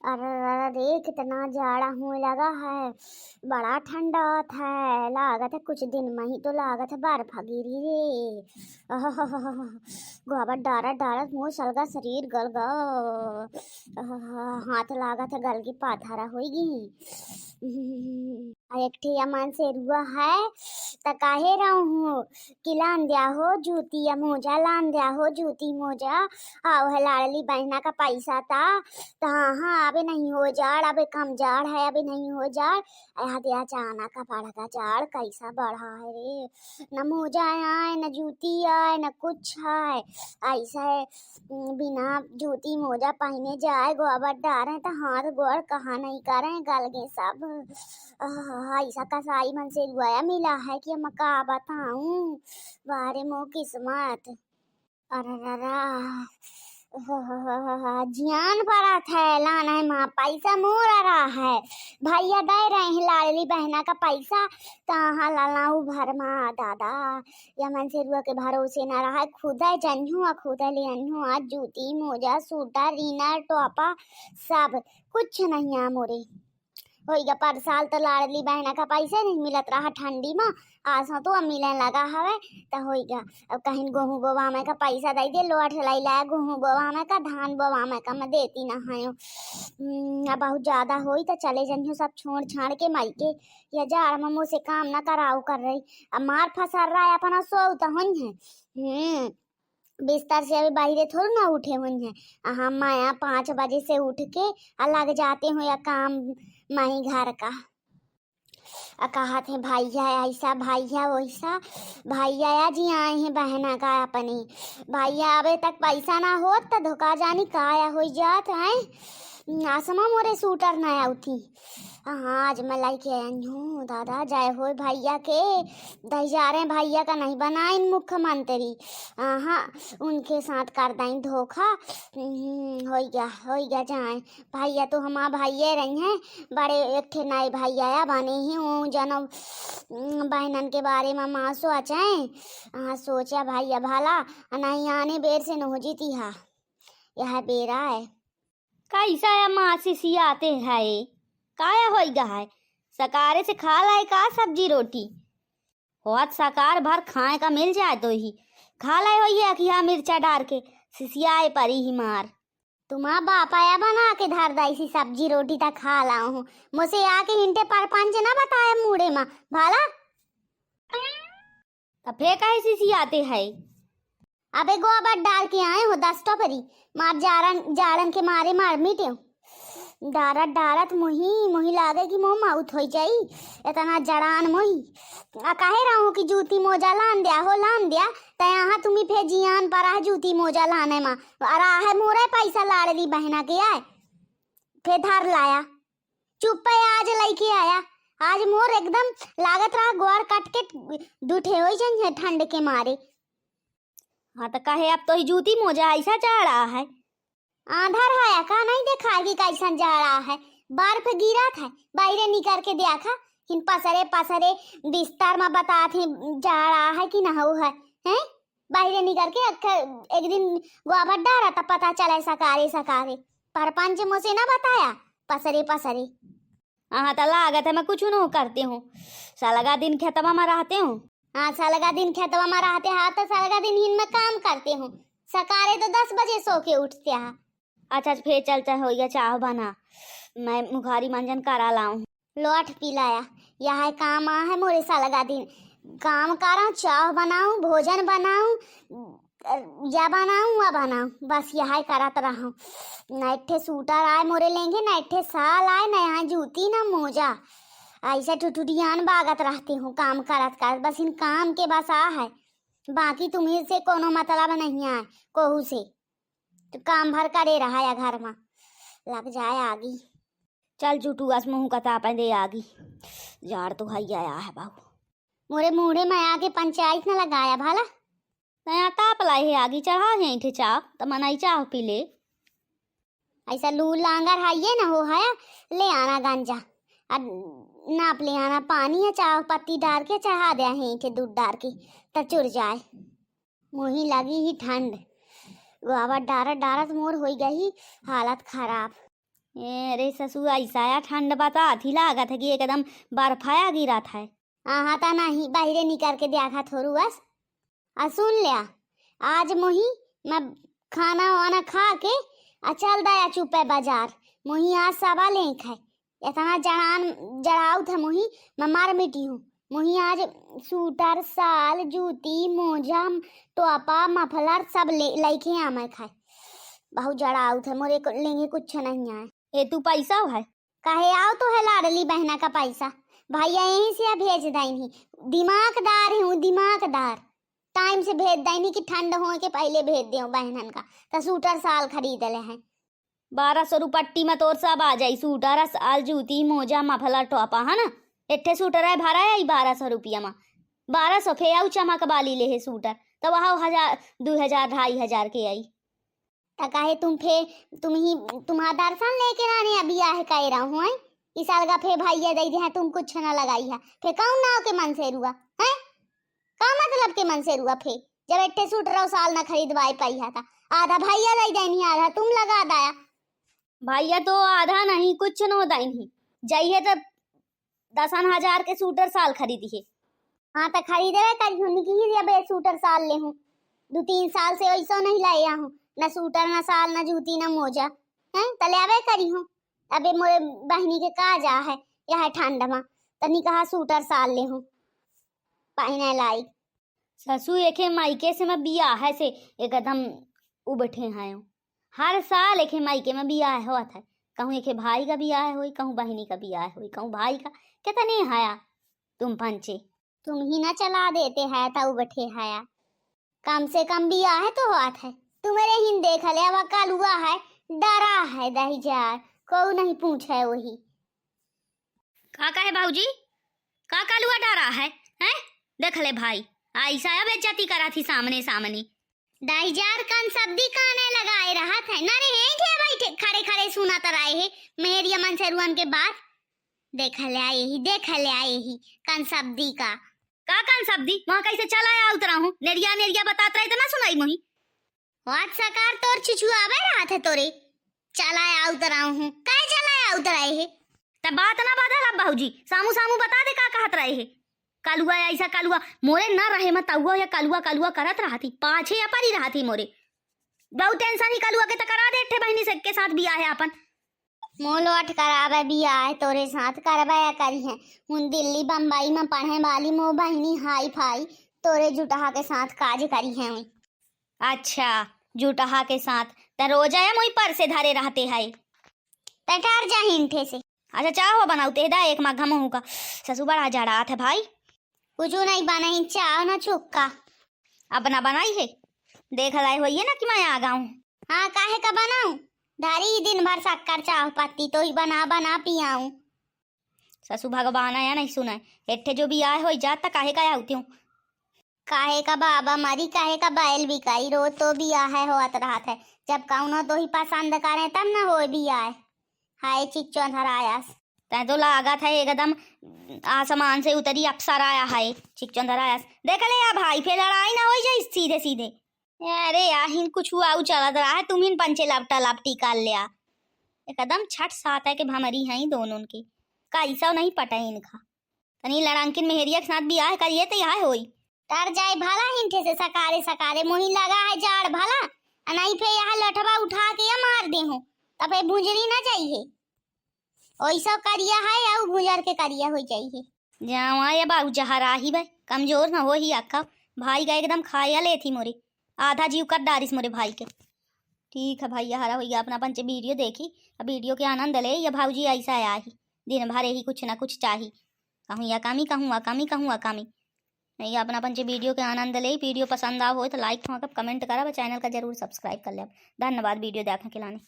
अरे अरे कितना जाड़ा होने लगा है। बड़ा ठंडा होता है, लागत है कुछ दिन में ही तो लागत है बर्फ गिरी रे। गोबर डारा डारा मुँह सलगा शरीर गल गा। हाथ लागत है गल की पाथरा होगी। एक ठे मन से रुआ है त काहे रहूं कि लान दिया हो जूती या मोजा, लान दिया हो जूती मोजा। आओ है लाडली बहना का पैसा था। हाँ हाँ अबे नहीं हो जाड़, अबे कम जाड़ है, अबे नहीं हो जाड़। यहाँ दिया चाना का पड़ का जाड़ कैसा बढ़ा है रे। न मोजा आए न जूती आए न कुछ है। ऐसा है बिना जूती मोजा पहने जाए गोबर डारे तो हाथ गोड़ कहाँ नहीं करे गल गए सब। ऐसा कसाई मन से रुआया मिला है कि मैं का बताऊं। बारे मो किस्मत। अरे जियान पड़ा था लाना है माँ पैसा मोर आ रहा है। भैया दे रहे हैं लाडली बहना का पैसा कहाँ लाऊ भर माँ दादा। या मन से रुआ के भरोसे न रहा है, खुद है जन्हू खुद है ले आज जूती मोजा सूटा रीना टोपा सब कुछ नहीं आ मोरे। होइगा पर साल तो लाडली बहना का पैसा नहीं मिलत रहा ठंडी में। आज तो अब मिलने लगा हवे तो होइगा। अब कहीं गेहूँ बोवा का पैसा दे दे लोट लाई ला गेहूँ बोवा का धान बोवा का मैं देती ना है। अब बहुत ज्यादा होई तो चले जइयो सब छोड़ छाड़ के मायके। या जाड़ में मुँह से काम ना कराऊ कर रही। अब मार फंसा रहा है अपना सो तो हुई है। बिस्तर से अभी बाहर थोड़ी ना उठे हुए हैं। हम माया 5 बजे से उठ के अलग जाते हो या काम माही घर का। कहा थे भैया ऐसा भैया वैसा। भैया जी आए हैं बहना का अपने। भैया अबे तक पैसा ना हो तो धोखा जानी काया हो जात है। आसमा मोरे सूटर ना आउथी। हाँ आज मैं लेके आई हूँ दादा जय हो भैया के। दही जा रहे भैया का नहीं बनाए मुख्यमंत्री। हाँ उनके साथ कर दें धोखा। हो गया जाए भैया तो हमारा भैया रही हैं। बड़े एक थे नए भैया बने ही हूँ जन्म बहनन के बारे में माँ सोचे। हाँ सोचा भैया भाला नहीं आने बेर से न हो जीती हा। यह बेरा है कैसा है माँ सिसी आते है काया होइगा है। सकारे से खा लाए का सब्जी रोटी होत सकार भर खाए का मिल जाए तो ही खा लाए हो ये अखिया मिर्चा डार के सिसियाए परी ही मार। तुम्हारा बाप आया बना के धर दाई सी सब्जी रोटी तक खा लाऊ हूँ। मुझे आके हिंटे पर पंच ना बताया मुड़े माँ भाला। तब फिर काहे सिसियाते है। अबे गोबर डाल के आए हो 10 टोपरी मार जाड़न के मारे मार मिटे हो। डारत डारत मुही लागे कि मोह माउथ हो जाई इतना जड़ान मोही। कहे रहा हूँ कि जूती मोजा लान दिया तो यहाँ तुम्हें फिर जियान पर जूती मोजा लाने में अरा है मोरे पैसा लाडली बहना के आए फिर धर लाया चुप पे आज लेके आया। आज मोर एकदम लागत रहा गोर कट के दूठे हो जाए ठंड के मारे। हाँ तो कहे अब तो ही जूती मोजा ऐसा जा रहा है। आधार है का नहीं देखा कि कैसन जा रहा है। बर्फ गिरा था बाहर निकल के देखा इन पसरे पसरे बिस्तर में बताते जा रहा है कि ना हो है बाहर निकल के एक दिन गोबर डारा तब पता चला सकारे पर पंच मुझे ना बताया पसरे पसरे। हाँ तो लागत है मैं कुछ न करते हूँ सालगा दिन खेतवा में रहते हूँ। हाँ सालगा दिन खेतवा में रहते हैं तो सालगा दिन हिन में काम करते हूँ। सकारे तो 10 बजे सो के उठते हैं। अच्छा फिर चलता हो गया चाह बना मैं मुखारी मंजन करा लाऊं। लोट पिलाया यह काम आ है मोरे सालगा दिन काम करा चाह बनाऊं भोजन बनाऊं या बनाऊं बस यह करत रहा। नैठे सूटर आए मोरे लेंगे नैठे साल आए न यहाँ जूती ना मोजा ऐसा टुटुटियान बागत रहती हूँ काम करत बस इन काम के बस आ है। बाकी तुम्हें से कोनो मतलब नहीं आए कोहू से तो काम भर करे रहा या घर में लग जाए आगी। चल जुटू बस मुँह कता दे आगी जाड़ तो हाई आया है बाबू मोरे मुँहे में आके पंचायत न लगाया भाला। नया ताप लाए है आगी चढ़ा है इठे चाह तो मनाई चाह पी ले। ऐसा लू लांगर हाइये ना हो है ले आना गंजा नाप ले आना पानी या चाह पत्ती डाल के चढ़ा दिया है इठे दूध डाल के तो चुर जाए। मुही लगी ही ठंड गोबर डारत डारत मोर हो गई हालत खराब। अरे ससु ऐसा ठंड बता थी लागत है कि एकदम बर्फाया गिरा था। हाँ ता नहीं बाहरे निकल के देखा थोड़ू बस। आ सुन लिया, आज मोही मैं खाना वाना खा के चल दया चुपे बाजार। मोही आज सवा ले खाए, इतना जड़ाऊ था मोही, मैं मार मिटी हूँ। मोही आज सूटर साल जूती मोजा टोपा मफलर सब लेके आ मैं खाए। बहुत जड़ाऊ थे मोरे लेंगे कुछ नहीं आए। ए तू पैसा है काहे आओ तो है लाडली बहना का पैसा, भैया यहीं से भेज देनी। दिमागदार हूँ दिमागदार, टाइम से भेज देनी कि ठंड हो के पहले भेज दे बहनन का। तो सूटर साल खरीद ले हैं 1200 रुपट्टी में तोर सब आ जाई, सूटर साल जूती मोजा मफलर टोपा है ना। इट्ठे सूटर है भरा है 1200 रुपया में, 1200 फे आऊ चमक बाली ले है सूटर, तो वहाँ 1000 2000 2500 के आई। तो काहे तुम्हारा दर्शन लेके आने अभी आए कह रहा हूँ इस साल का फे भैया दे है, तुम कुछ न लगाई है फे कौन नाव के मन से रुआ है, का मतलब के मन से रुआ फे। जब इट्ठे सूटर साल न खरीदवाई पाई था, आधा भैया दे देनी आधा तुम लगा दाया। भैया तो आधा नहीं कुछ न दाई जाइए तो 10,000 के सूटर साल खरीदी है। हाँ तो खरीदे करी सूटर साल ले हूँ, 2-3 साल से ऐसा नहीं लाया हूँ, न सूटर न साल न जूती न मोजा है तले आवे करी हूँ। अबे मोरे बहनी के का जा है यह ठंड में तनी कहा सूटर साल ले हूँ पहने लाई। ससु एके मायके से मैं बियाह है से एकदम उबठे हैं, हर साल एके मायके में बियाह हुआ था। कहूँ एके भाई का बियाह हुई, कहूँ बहनी का बियाह हुई, कहूँ भाई का, कितने हाया तुम पंचे। तुम ही ना चला देते है ता उबठे हाया, कम से कम बियाह है तो हुआ था। तुम्हारे ही देख ले अब कल हुआ है डरा है दही जार को नहीं पूछे वही का है भाऊजी का कालुआ डरा है हैं। देख ले भाई ऐसा बेइज्जती करा थी सामने सामने। दाईजार कान सब्दी काने लगाए रहा था ना रे थे बैठे खड़े खड़े सुना तर आए है मेरी अमन से रुआन के बाद देख ले आए ही कान सब्दी का कान सब्दी वहाँ कैसे चलाया उतरा हूँ नेरिया बताता रहे तो ना सुनाई मोही। वाट सकार तोर छिछुआवे रहा था तोरे चलाया उतरा हूँ काय चलाया उतराए है तब बात ना बदल अब भाऊजी सामू सामू बता दे का कहत रहे है। कालुआ ऐसा कालुआ मोरे ना रहे मत तउआ या कालुआ करत रहा थी पाछे या परी रहा थी मोरे बहुत टेंशन ही कालुआ के तकरा दे ठे बहनी सबके साथ बियाह है अपन मोलोट करावे बियाह तोरे साथ करवाया करी है। हुन दिल्ली बम्बई में पढ़े वाली मो बहनी हाई फाई तोरे जुटहा के साथ काज करी है। अच्छा जुटहा के साथ त रोजा या मोई पर से धरे रहते है तटार जा हिंठे से। अच्छा चाहो बनाऊते दा एक मग्घा महू का ससु बड़ा जड़ा था भाई कुछ नहीं बनाई चाह ना चुक्का अब ना बनाई है देख रहे हो ये ना कि मैं आ गाऊं। हाँ काहे का बनाऊं धारी दिन भर शक्कर चाह पत्ती तो ही बना बना पियाऊं। ससु भगवान या नहीं सुना एठे जो भी आए हो जाता काहे का आती हूँ काहे का बाबा मरी काहे का बैल भी कई रोज तो भी आहे होत रहा है जब कौनो तो ही पसंद करे तब ना हो भी आए हाय चिक्चो धरायास तै तो लागा था एकदम आसमान से उतरी अप्सरा आया है चिक्चो धरायास देख ले या भाई फिर लड़ाई ना हो जाए सीधे सीधे। अरे यार हिन कुछ हुआ चलत रहा है तुम इन पंचे लपटा लपटी कर लिया एकदम छठ सात है कि भमरी हैं दोनों की कैसा नहीं पटा इनका तनी लड़ांकिन मेहरिया के साथ भी आए करिए तो यहाँ होई तर जाए भला हिंठे से सकारे मोही लगा है जाड़ भला नहीं फे यहाँ लठवा उठा के या मार दे हूँ तब भुंजरी ना जाइए ऐसा करिया है या भुंजर के करिया हो जाइए जावा या बाबू जहरा ही भाई कमजोर ना हो ही आका भाई का एकदम खाया ले थी मोरे आधा जीव कर डारिस मोरे भाई के। ठीक है भैया हरा भैया अपना पंच वीडियो देखी अब वीडियो के आनंद ले या भाऊजी ऐसा आया ही दिन भर ही कुछ ना कुछ चाही कहूँ या कामी कहूँ अकामी कहूँ अकामी नहीं अपना पंच वीडियो के आनंद ले। वीडियो पसंद आ हो तो लाइक कमेंट करा चैनल का जरूर सब्सक्राइब कर ले। धन्यवाद वीडियो देखने के लिए।